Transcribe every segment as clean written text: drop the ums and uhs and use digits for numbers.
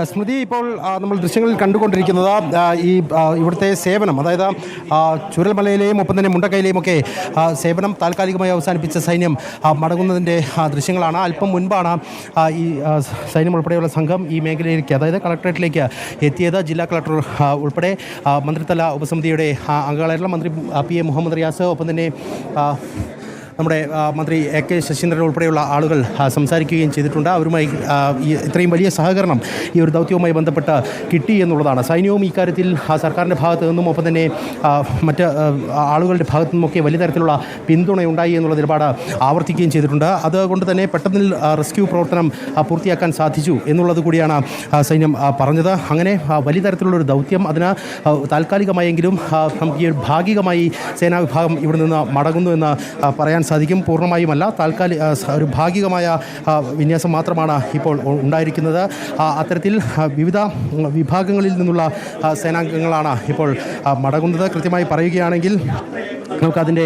സ്മൃതി, ഇപ്പോൾ നമ്മൾ ദൃശ്യങ്ങളിൽ കണ്ടുകൊണ്ടിരിക്കുന്നത് ഇവിടുത്തെ സേവനം, അതായത് ചൂരൽമലയിലെയും ഒപ്പം തന്നെ മുണ്ടക്കയിലെയും ഒക്കെ സേവനം താൽക്കാലികമായി അവസാനിപ്പിച്ച സൈന്യം മടങ്ങുന്നതിൻ്റെ ദൃശ്യങ്ങളാണ്. അല്പം മുൻപാണ് ഈ സൈന്യം ഉൾപ്പെടെയുള്ള സംഘം ഈ മേഖലയിലേക്ക്, അതായത് കളക്ടറേറ്റിലേക്ക് എത്തിയത്. ജില്ലാ കളക്ടർ ഉൾപ്പെടെ മന്ത്രിതല ഉപസമിതിയുടെ അംഗങ്ങളായിട്ടുള്ള മന്ത്രി പി.എ. മുഹമ്മദ് റിയാസ്, ഒപ്പം തന്നെ നമ്മുടെ മന്ത്രി എ കെ ശശീന്ദ്രൻ ഉൾപ്പെടെയുള്ള ആളുകൾ സംസാരിക്കുകയും ചെയ്തിട്ടുണ്ട്. അവരുമായി ഇത്രയും വലിയ സഹകരണം ഈ ഒരു ദൗത്യവുമായി ബന്ധപ്പെട്ട് കിട്ടി എന്നുള്ളതാണ്. സൈന്യവും ഇക്കാര്യത്തിൽ സർക്കാരിൻ്റെ ഭാഗത്തു നിന്നും ഒപ്പം തന്നെ മറ്റ് ആളുകളുടെ ഭാഗത്തു നിന്നുമൊക്കെ വലിയ തരത്തിലുള്ള പിന്തുണയുണ്ടായി എന്നുള്ള നിലപാട് ആവർത്തിക്കുകയും ചെയ്തിട്ടുണ്ട്. അതുകൊണ്ട് തന്നെ പെട്ടെന്ന് റെസ്ക്യൂ പ്രവർത്തനം പൂർത്തിയാക്കാൻ സാധിച്ചു എന്നുള്ളത് കൂടിയാണ് സൈന്യം പറഞ്ഞത്. അങ്ങനെ വലിയ തരത്തിലുള്ളൊരു ദൗത്യം, അതിന് താൽക്കാലികമായെങ്കിലും ഈ ഭാഗികമായി സേനാ വിഭാഗം ഇവിടെ നിന്ന് മടങ്ങുന്നു എന്ന് പറയാൻ സാധിക്കും. പൂർണ്ണമായുമല്ല, ഒരു ഭാഗികമായ വിന്യാസം മാത്രമാണ് ഇപ്പോൾ ഉണ്ടായിരിക്കുന്നത്. അത്തരത്തിൽ വിവിധ വിഭാഗങ്ങളിൽ നിന്നുള്ള സേനാംഗങ്ങളാണ് ഇപ്പോൾ മടങ്ങുന്നത്. കൃത്യമായി പറയുകയാണെങ്കിൽ നമുക്കതിൻ്റെ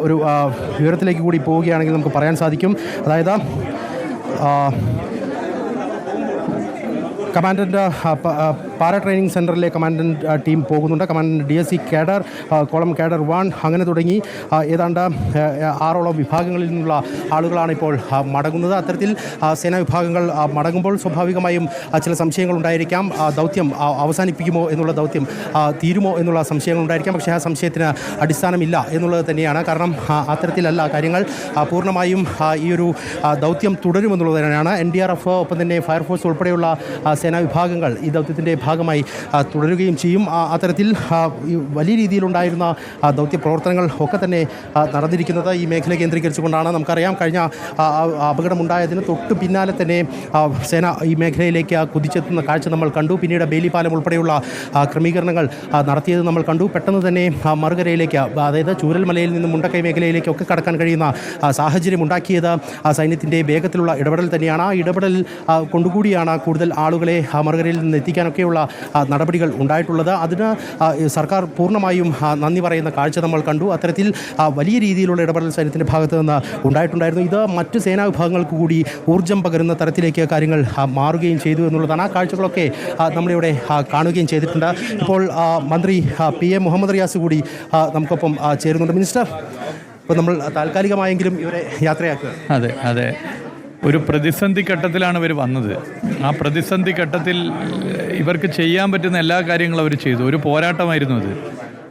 ഒരു വിവരത്തിലേക്ക് കൂടി പോവുകയാണെങ്കിൽ നമുക്ക് പറയാൻ സാധിക്കും. അതായത് കമാൻഡൻ്റ് പാരാ ട്രെയിനിങ് സെൻറ്ററിലെ കമാൻഡൻറ്റ് ടീം പോകുന്നുണ്ട്. Commandant DSC cadre, column cadre 1 അങ്ങനെ തുടങ്ങി ഏതാണ്ട് 6ഓളം വിഭാഗങ്ങളിൽ നിന്നുള്ള ആളുകളാണ് ഇപ്പോൾ മടങ്ങുന്നത്. അത്തരത്തിൽ സേനാ വിഭാഗങ്ങൾ മടങ്ങുമ്പോൾ സ്വാഭാവികമായും ചില സംശയങ്ങളുണ്ടായിരിക്കാം. ദൗത്യം അവസാനിപ്പിക്കുമോ എന്നുള്ള, ദൗത്യം തീരുമോ എന്നുള്ള സംശയങ്ങളുണ്ടായിരിക്കാം. പക്ഷേ ആ സംശയത്തിന് അടിസ്ഥാനമില്ല എന്നുള്ളത് തന്നെയാണ്. കാരണം അത്തരത്തിലല്ല കാര്യങ്ങൾ. പൂർണ്ണമായും ഈ ഒരു ദൗത്യം തുടരുമെന്നുള്ളത് തന്നെയാണ്. NDRF ഒപ്പം തന്നെ ഫയർഫോഴ്സ് ഉൾപ്പെടെയുള്ള സേനാ വിഭാഗങ്ങൾ ഈ ദൗത്യത്തിൻ്റെ ഭാഗമായി തുടരുകയും ചെയ്യും. അത്തരത്തിൽ വലിയ രീതിയിലുണ്ടായിരുന്ന ദൗത്യ പ്രവർത്തനങ്ങൾ ഒക്കെ തന്നെ നടന്നിരിക്കുന്നത് ഈ മേഖല കേന്ദ്രീകരിച്ചുകൊണ്ടാണ്. നമുക്കറിയാം, കഴിഞ്ഞ അപകടമുണ്ടായതിന് തൊട്ട് പിന്നാലെ തന്നെ സേന ഈ മേഖലയിലേക്ക് കുതിച്ചെത്തുന്ന കാഴ്ച നമ്മൾ കണ്ടു. പിന്നീട് ബേലിപ്പാലം ഉൾപ്പെടെയുള്ള ക്രമീകരണങ്ങൾ നടത്തിയത് നമ്മൾ കണ്ടു. പെട്ടെന്ന് തന്നെ മറുകരയിലേക്ക്, അതായത് ചൂരൽമലയിൽ നിന്നും മുണ്ടക്കൈ മേഖലയിലേക്കൊക്കെ കടക്കാൻ കഴിയുന്ന സാഹചര്യം ഉണ്ടാക്കിയത് സൈന്യത്തിൻ്റെ വേഗത്തിലുള്ള ഇടപെടൽ തന്നെയാണ്. ആ ഇടപെടൽ കൊണ്ടുകൂടിയാണ് കൂടുതൽ ആളുകളെ മറുകരയിൽ നിന്ന് എത്തിക്കാനൊക്കെയുള്ള നടപടികൾ ഉണ്ടായിട്ടുള്ളത്. അതിന് സർക്കാർ പൂർണ്ണമായും നന്ദി പറയുന്ന കാഴ്ച നമ്മൾ കണ്ടു. അത്തരത്തിൽ വലിയ രീതിയിലുള്ള ഇടപെടൽ സൈന്യത്തിൻ്റെ ഭാഗത്ത് നിന്ന് ഉണ്ടായിട്ടുണ്ടായിരുന്നു. ഇത് മറ്റ് സേനാ വിഭാഗങ്ങൾക്ക് കൂടി ഊർജ്ജം പകരുന്ന തരത്തിലേക്ക് കാര്യങ്ങൾ മാറുകയും ചെയ്തു എന്നുള്ളതാണ്. ആ കാഴ്ചകളൊക്കെ നമ്മളിവിടെ കാണുകയും ചെയ്തിട്ടുണ്ട്. ഇപ്പോൾ മന്ത്രി P.A. മുഹമ്മദ് റിയാസ് കൂടി നമുക്കൊപ്പം ചേരുന്നുണ്ട്. മിനിസ്റ്റർ, ഇപ്പോൾ നമ്മൾ താൽക്കാലികമായെങ്കിലും ഇവരെ യാത്രയാക്കുക. അതെ, ഒരു പ്രതിസന്ധി ഘട്ടത്തിലാണ് ഇവർ വന്നത്. ആ പ്രതിസന്ധി ഘട്ടത്തിൽ ഇവർക്ക് ചെയ്യാൻ പറ്റുന്ന എല്ലാ കാര്യങ്ങളും അവർ ചെയ്തു. ഒരു പോരാട്ടമായിരുന്നു അത്.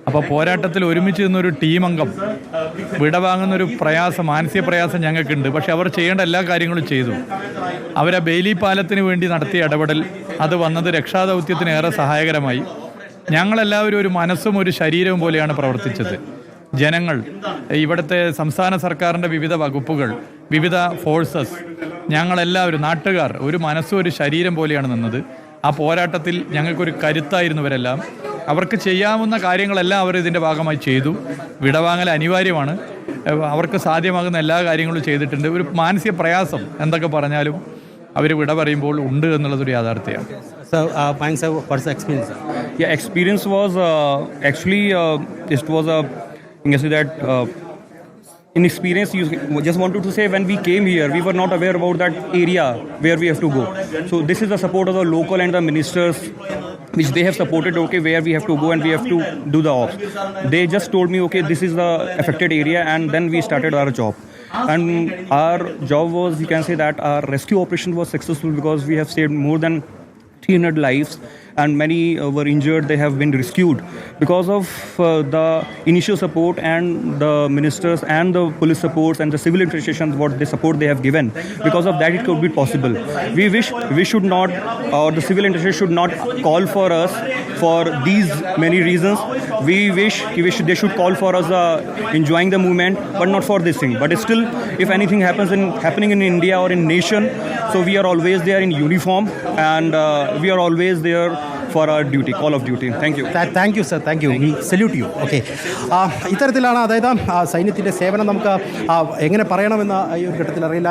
അപ്പോൾ പോരാട്ടത്തിൽ ഒരുമിച്ച് നിന്നൊരു ടീം അംഗം വിടവാങ്ങുന്നൊരു പ്രയാസം, മാനസിക പ്രയാസം ഞങ്ങൾക്കുണ്ട്. പക്ഷെ അവർ ചെയ്യേണ്ട എല്ലാ കാര്യങ്ങളും ചെയ്തു. അവരെ ബെയിലി പാലത്തിന് വേണ്ടി നടത്തിയ ഇടപെടൽ, അത് വന്നത് രക്ഷാദൗത്യത്തിന് ഏറെ സഹായകരമായി. ഞങ്ങളെല്ലാവരും ഒരു മനസ്സും ഒരു ശരീരവും പോലെയാണ് പ്രവർത്തിച്ചത്. ജനങ്ങൾ, ഇവിടുത്തെ സംസ്ഥാന സർക്കാരിൻ്റെ വിവിധ വകുപ്പുകൾ, വിവിധ ഫോഴ്സസ്, ഞങ്ങളെല്ലാവരും, നാട്ടുകാർ ഒരു മനസ്സും ഒരു ശരീരം പോലെയാണ് നിന്നത്. ആ പോരാട്ടത്തിൽ ഞങ്ങൾക്കൊരു കരുത്തായിരുന്നവരെല്ലാം. അവർക്ക് ചെയ്യാവുന്ന കാര്യങ്ങളെല്ലാം അവർ ഇതിൻ്റെ ഭാഗമായി ചെയ്തു. വിടവാങ്ങൽ അനിവാര്യമാണ്. അവർക്ക് സാധ്യമാകുന്ന എല്ലാ കാര്യങ്ങളും ചെയ്തിട്ടുണ്ട്. ഒരു മാനസിക പ്രയാസം എന്തൊക്കെ പറഞ്ഞാലും അവർ വിട പറയുമ്പോൾ ഉണ്ട് എന്നുള്ളതൊരു യാഥാർത്ഥ്യമാണ്. Experience was actually it was a, you can say that in experience, you just wanted to say, when we came here, we were not aware about that area where we have to go. So this is the support of the local and the ministers, which they have supported, okay, where we have to go and we have to do the ops. They just told me, okay, this is the affected area, and then we started our job. And our job was, you can say that our rescue operation was successful because we have saved more than 300 lives, and many were injured. They have been rescued because of the initial support and the ministers and the police supports and the civil institutions, what the support they have given. Because of that, it could be possible. We wish we should not, or the civil institutions should not call for us for these many reasons. We wish they should call for us enjoying the movement, but not for this thing. But still, if anything happening in India or in nation, so we are always there in uniform, and we are always there for our duty, call of duty. Thank you. Thank you, sir. Thank you. We salute you. Okay. ഇത്തരത്തിലാണ്, അതായത് സൈന്യത്തിൻ്റെ സേവനം നമുക്ക് എങ്ങനെ പറയണമെന്ന് ഈ ഒരു ഘട്ടത്തിൽ അറിയില്ല.